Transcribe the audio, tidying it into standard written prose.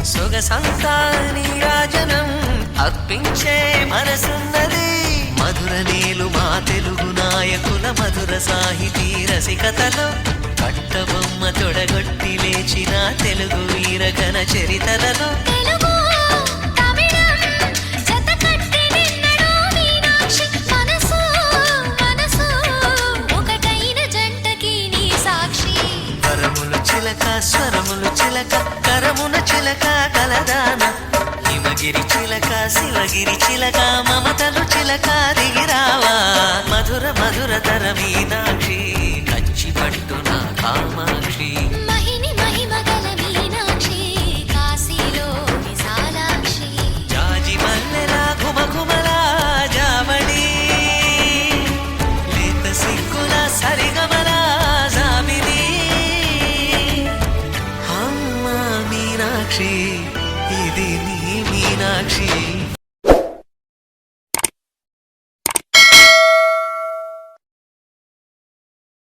సొగసంతా నీరాజనం అర్పించే మనసున్నది. మధుర నేలు మా తెలుగు నాయకుల మధుర సాహితీ రసికతలో కట్టబొమ్మ తొడగొట్టి లేచిన తెలుగు వీరగణ చరితలలో స్వరములు చిలక కరమున చిలక కలదాన హిమగిరి చిలక శివగిరి చిలక మమతలు చిలక దిగిరావా మధుర మధుర తర మీనాక్షి కచ్చి పట్టున కామాక్షి మహిని మహిమగల మీనాక్షి కాశీలో విశాలాక్షి జాజి మల్లెలా ఘుమఘుమలా జావళి లేత సిగ్గుల సరిగమలా జాబిలి మీనాక్షి ఇది నీ మీనాక్షి.